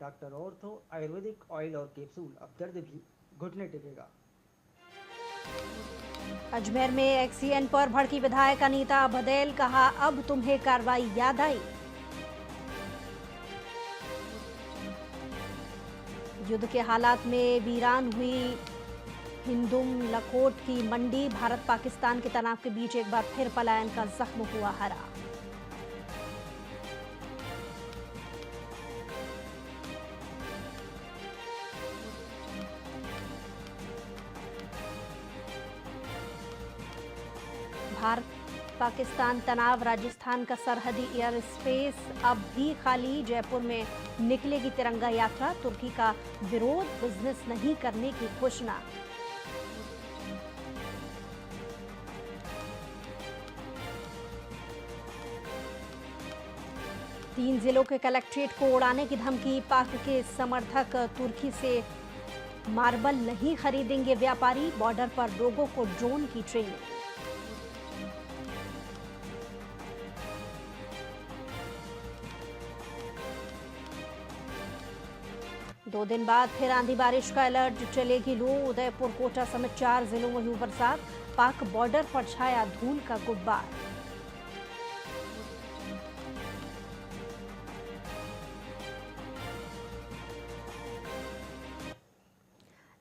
Doctor ortho Ayurvedic oil और capsule, अब दर्द भी घुटने टेकेगा। अजमेर में एक्सीएन पर भड़की विधायक अनीता बदेल, कहा अब तुम्हें कार्रवाई याद आई। युद्ध के हालात में वीरान हुई हिंदुम लखोट की मंडी, भारत पाकिस्तान के तनाव के बीच एक बार फिर पलायन का जख्म हुआ हरा। भारत पाकिस्तान तनाव, राजस्थान का सरहदी एयर स्पेस अब भी खाली, जयपुर में निकलेगी तिरंगा यात्रा, तुर्की का विरोध, बिजनेस नहीं करने की घोषणा। तीन जिलों के कलेक्ट्रेट को उड़ाने की धमकी, पाक के समर्थक तुर्की से मार्बल नहीं खरीदेंगे व्यापारी, बॉर्डर पर लोगों को ड्रोन की ट्रेनिंग। दो दिन बाद फिर आंधी बारिश का अलर्ट, चलेगी लू, उदयपुर कोटा समेत 4 जिलों में हुई बरसात, पाक बॉर्डर पर छाया धूल का गुब्बार।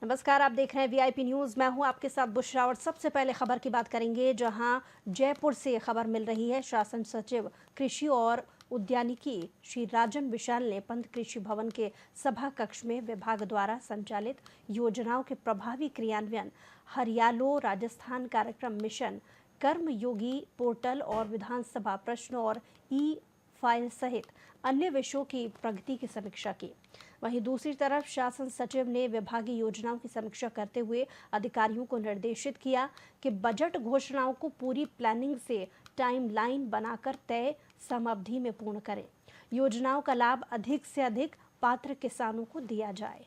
नमस्कार, आप देख रहे हैं वीआईपी न्यूज, मैं हूं आपके साथ बुशरा। और सबसे पहले खबर की बात करेंगे, जहां जयपुर से खबर मिल रही है। शासन सचिव कृषि और उद्यानिकी श्री राजन विशाल ने पंत कृषि भवन के सभा कक्ष में विभाग द्वारा संचालित योजनाओं के प्रभावी क्रियान्वयन, हरियालो राजस्थान कार्यक्रम मिशन, कर्मयोगी पोर्टल और विधानसभा प्रश्न और ई फाइल सहित अन्य विषयों की प्रगति की समीक्षा की। वहीं दूसरी तरफ शासन सचिव ने विभागीय योजनाओं की समीक्षा करते हुए अधिकारियों को निर्देशित किया कि बजट घोषणाओं को पूरी प्लानिंग से टाइमलाइन बनाकर तय समयावधि में पूर्ण करें, योजनाओं का लाभ अधिक से अधिक पात्र किसानों को दिया जाए।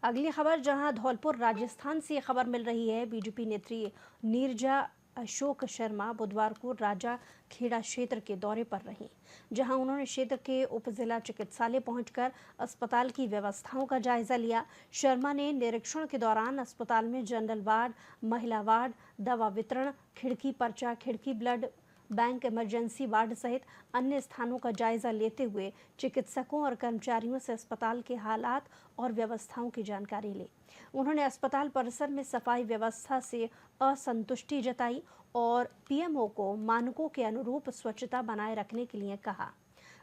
अगली खबर, जहां धौलपुर राजस्थान से खबर मिल रही है। बीजेपी नेत्री नीरजा अशोक शर्मा बुधवार को राजा खेड़ा क्षेत्र के दौरे पर रहीं, जहां उन्होंने क्षेत्र के उप जिला चिकित्सालय पहुंचकर अस्पताल की व्यवस्थाओं का जायजा लिया। शर्मा ने निरीक्षण के दौरान अस्पताल में जनरल वार्ड, महिला वार्ड, दवा वितरण, खिड़की पर्चा, खिड़की ब्लड बैंक, इमरजेंसी वार्ड सहित अन्य स्थानों का जायजा लेते हुए चिकित्सकों और कर्मचारियों से अस्पताल के हालात और व्यवस्थाओं की जानकारी ली। उन्होंने अस्पताल परिसर में सफाई व्यवस्था से असंतुष्टि जताई और पीएमओ को मानकों के अनुरूप स्वच्छता बनाए रखने के लिए कहा।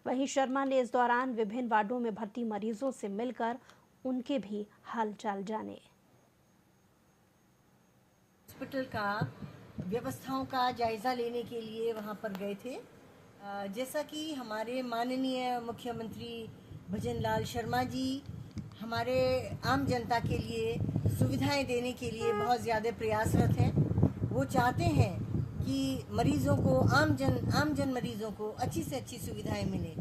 वहीं शर्मा ने इस दौरान विभिन्न वार्डों में भर्ती मरीजों से मिलकर उनके भी हालचाल जाने। हॉस्पिटल का व्यवस्थाओं का जायज़ा लेने के लिए वहाँ पर गए थे। जैसा कि हमारे माननीय मुख्यमंत्री भजन लाल शर्मा जी हमारे आम जनता के लिए सुविधाएं देने के लिए बहुत ज़्यादा प्रयासरत हैं। वो चाहते हैं कि मरीज़ों को आम जन मरीज़ों को अच्छी से अच्छी सुविधाएं मिलें,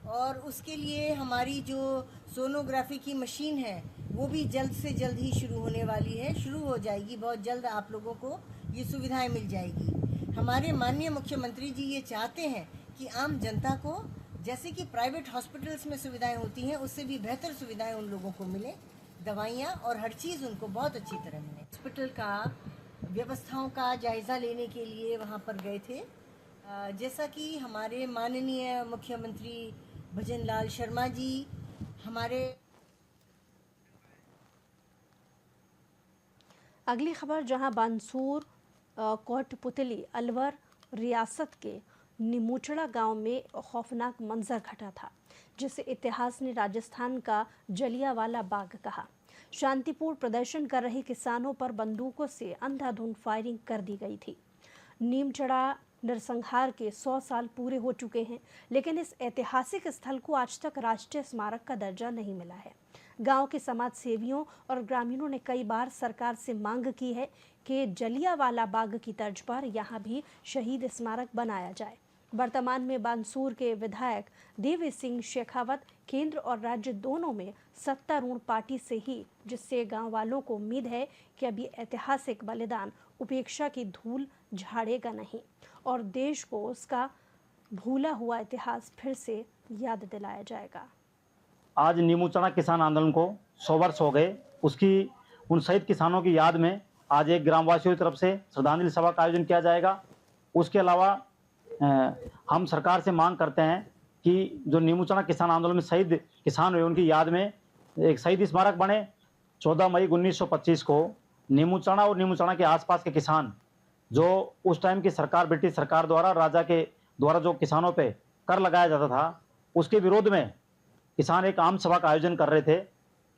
और उसके लिए हमारी जो सोनोग्राफी की मशीन है वो भी जल्द से जल्द ही शुरू होने वाली है, शुरू हो जाएगी बहुत जल्द। आप लोगों को ये सुविधाएं मिल जाएगी। हमारे माननीय मुख्यमंत्री जी ये चाहते हैं कि आम जनता को जैसे कि प्राइवेट हॉस्पिटल्स में सुविधाएं होती हैं उससे भी बेहतर सुविधाएं उन लोगों को मिले, दवाइयाँ और हर चीज़ उनको बहुत अच्छी तरह मिले। हॉस्पिटल का व्यवस्थाओं का जायज़ा लेने के लिए वहाँ पर गए थे। जैसा कि हमारे माननीय मुख्यमंत्री भजन लाल शर्मा जी हमारे। अगली खबर, जहां बांसूर कोटपुतली अलवर रियासत के निमुचड़ा गांव में खौफनाक मंजर घटा था, जिसे इतिहास ने राजस्थान का जलियांवाला बाग कहा। शांतिपूर्ण प्रदर्शन कर रहे किसानों पर बंदूकों से अंधाधुंध फायरिंग कर दी गई थी। नीमचड़ा नरसंहार के 100 साल पूरे हो चुके हैं, लेकिन इस ऐतिहासिक स्थल को आज तक राष्ट्रीय स्मारक का दर्जा नहीं मिला है। गांव के समाज सेवियों और ग्रामीणों ने कई बार सरकार से मांग की है कि जलियांवाला बाग की तर्ज पर यहां भी शहीद स्मारक बनाया जाए वर्तमान में बानसूर के विधायक देवी सिंह शेखावत केंद्र और राज्य दोनों में सत्तारूढ़ पार्टी से ही, जिससे गांव वालों को उम्मीद है कि अब ये ऐतिहासिक बलिदान उपेक्षा की धूल झाड़ेगा नहीं और देश को उसका भूला हुआ इतिहास फिर से याद दिलाया जाएगा। आज नीमू चना किसान आंदोलन को 100 वर्ष हो गए। उसकी उन शहीद किसानों की याद में आज एक ग्रामवासियों की तरफ से श्रद्धांजलि सभा का आयोजन किया जाएगा। उसके अलावा हम सरकार से मांग करते हैं कि जो नीमू चना किसान आंदोलन में शहीद किसान हुए उनकी याद में एक शहीद स्मारक बने। 14 मई 1925 को नीमू चना और नीमू चना के आसपास के किसान जो उस टाइम की सरकार, ब्रिटिश सरकार द्वारा, राजा के द्वारा जो किसानों पे कर लगाया जाता था, उसके विरोध में किसान एक आम सभा का आयोजन कर रहे थे।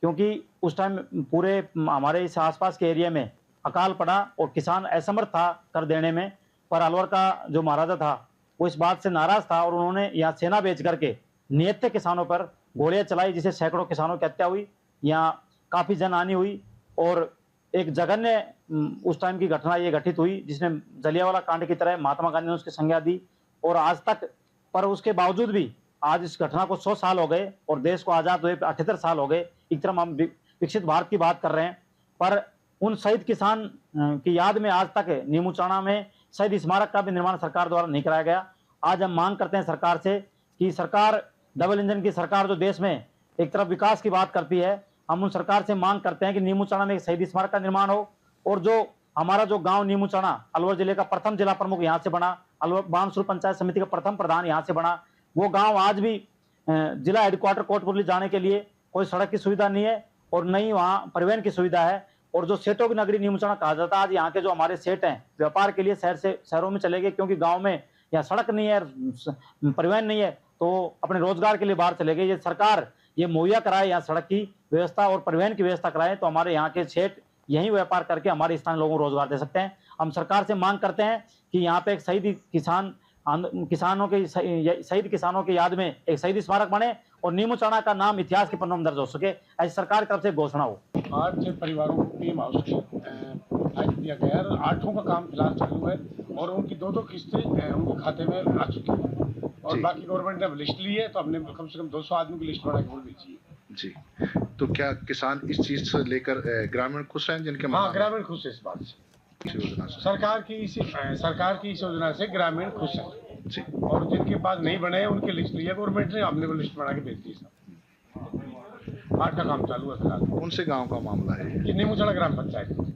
क्योंकि उस टाइम पूरे हमारे इस आसपास के एरिया में अकाल पड़ा और किसान असमर्थ था कर देने में, पर अलवर का जो महाराजा था वो इस बात से नाराज था और उन्होंने यहाँ सेना बेच करके निहत्थे किसानों पर गोलियां चलाई, जिससे सैकड़ों किसानों की हत्या हुई। यहाँ काफ़ी जनहानि हुई और एक जघन्य उस टाइम की घटना ये घटित हुई जिसमें जलियांवाला कांड की तरह महात्मा गांधी ने उसकी संज्ञा दी। और आज तक, पर उसके बावजूद भी आज इस घटना को 100 साल हो गए और देश को आज़ाद हुए 78 साल हो गए। एक तरफ हम विकसित भारत की बात कर रहे हैं, पर उन शहीद किसान की याद में आज तक नीमू चना में शहीद स्मारक का भी निर्माण सरकार द्वारा नहीं कराया गया। आज हम मांग करते हैं सरकार से कि सरकार, डबल इंजन की सरकार जो देश में एक तरफ विकास की बात करती है, हम उन सरकार से मांग करते हैं कि नीमू चना में एक शहीद स्मारक का निर्माण हो। और जो हमारा जो गांव नीमू चना अलवर जिले का प्रथम जिला प्रमुख यहाँ से बना, अलवर बानसूर पंचायत समिति का प्रथम प्रधान यहाँ से बना, वो गाँव आज भी जिला हेडक्वार्टर कोटपुरली जाने के लिए कोई सड़क की सुविधा नहीं है और न ही वहाँ परिवहन की सुविधा है। और जो सेठों की नगरी नीमू चना कहा जाता है, आज यहाँ के जो हमारे सेठ हैं व्यापार के लिए शहरों में चले गए, क्योंकि गांव में यहाँ सड़क नहीं है, परिवहन नहीं है, तो अपने रोजगार के लिए बाहर चले गए। ये सरकार ये मुहैया कराए, यहाँ सड़क की व्यवस्था और परिवहन की व्यवस्था कराए, तो हमारे यहाँ के सेठ यही व्यापार करके हमारे स्थानीय लोगों को रोजगार दे सकते हैं। हम सरकार से मांग करते हैं कि यहाँ पे एक शहीद किसानों की याद में एक शहीद स्मारक बने और नीमू चना का नाम इतिहास के पन्नों में दर्ज हो सके, ऐसी सरकार की तरफ से घोषणा हो। 8 परिवारों को पीएम हाउस आज दिया गया है और 8 का काम फिलहाल चालू है और उनकी 2 किस्तें उनके खाते में आ चुकी हैं और बाकी गवर्नमेंट ने लिस्ट ली है, तो हमने कम से कम 200 आदमी की लिस्ट बना के बोल भेजी है। जी, तो क्या किसान इस चीज से लेकर ग्रामीण खुश हैं जिनके? हाँ, ग्रामीण खुश है इस बात से। योजना से सरकार की इस योजना से ग्रामीण खुश है जी। और जिनके पास नहीं बने हैं उनकी लिस्ट ली है गवर्नमेंट ने, हमने वो लिस्ट बना के भेज दी है। 8 का काम चालू है फिलहाल। कौन से गांव का मामला है ये? नीमू चना ग्राम पंचायत।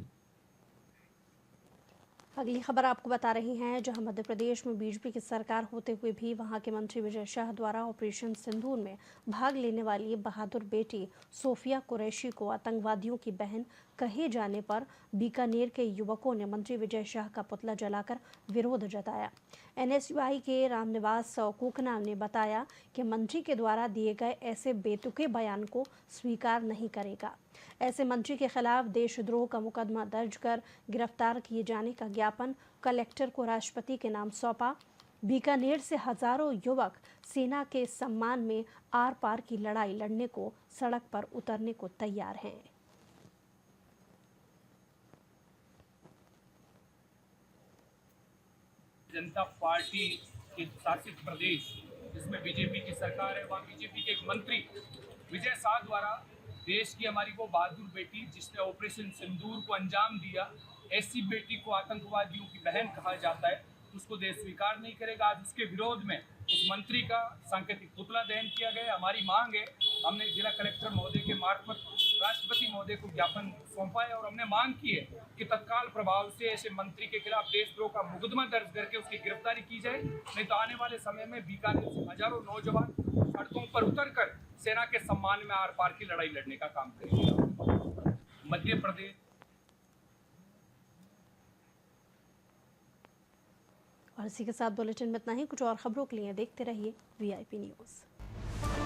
अगली खबर आपको बता रही हैं, जहां मध्य प्रदेश में बीजेपी की सरकार होते हुए भी वहां के मंत्री विजय शाह द्वारा ऑपरेशन सिंदूर में भाग लेने वाली बहादुर बेटी सोफिया कुरैशी को आतंकवादियों की बहन कहे जाने पर बीकानेर के युवकों ने मंत्री विजय शाह का पुतला जलाकर विरोध जताया। एनएसयूआई के रामनिवास कोकना ने बताया कि मंत्री के द्वारा दिए गए ऐसे बेतुके बयान को स्वीकार नहीं करेगा। ऐसे मंत्री के खिलाफ देशद्रोह का मुकदमा दर्ज कर गिरफ्तार किए जाने का ज्ञापन कलेक्टर को राष्ट्रपति के नाम सौंपा। बीकानेर से हजारों युवक सेना के सम्मान में आर पार की लड़ाई लड़ने को सड़क पर उतरने को तैयार हैं। जनता पार्टी के शासित प्रदेश जिसमें बीजेपी की सरकार है, वहाँ बीजेपी के एक मंत्री विजय शाह द्वारा देश की हमारी वो बहादुर बेटी जिसने ऑपरेशन सिंदूर को अंजाम दिया, ऐसी बेटी को आतंकवादियों की बहन कहा जाता है, उसको देश स्वीकार नहीं करेगा। आज उसके विरोध में उस मंत्री का सांकेतिक पुतला दहन किया गया। हमारी मांग है, हमने जिला कलेक्टर महोदय के मार्फत राष्ट्रपति महोदय को ज्ञापन सौंपा है और हमने मांग की है कि तत्काल प्रभाव से ऐसे मंत्री के खिलाफ देशद्रोह का मुकदमा दर्ज करके उसकी गिरफ्तारी की जाए, नहीं तो आने वाले समय में बीकानेर से हजारों नौजवान सड़कों पर उतरकर सेना के सम्मान में आर पार की लड़ाई लड़ने का काम करेंगे। मध्य प्रदेश और इसी के साथ बुलेटिन में इतना ही। कुछ और खबरों के लिए देखते रहिए VIP न्यूज़।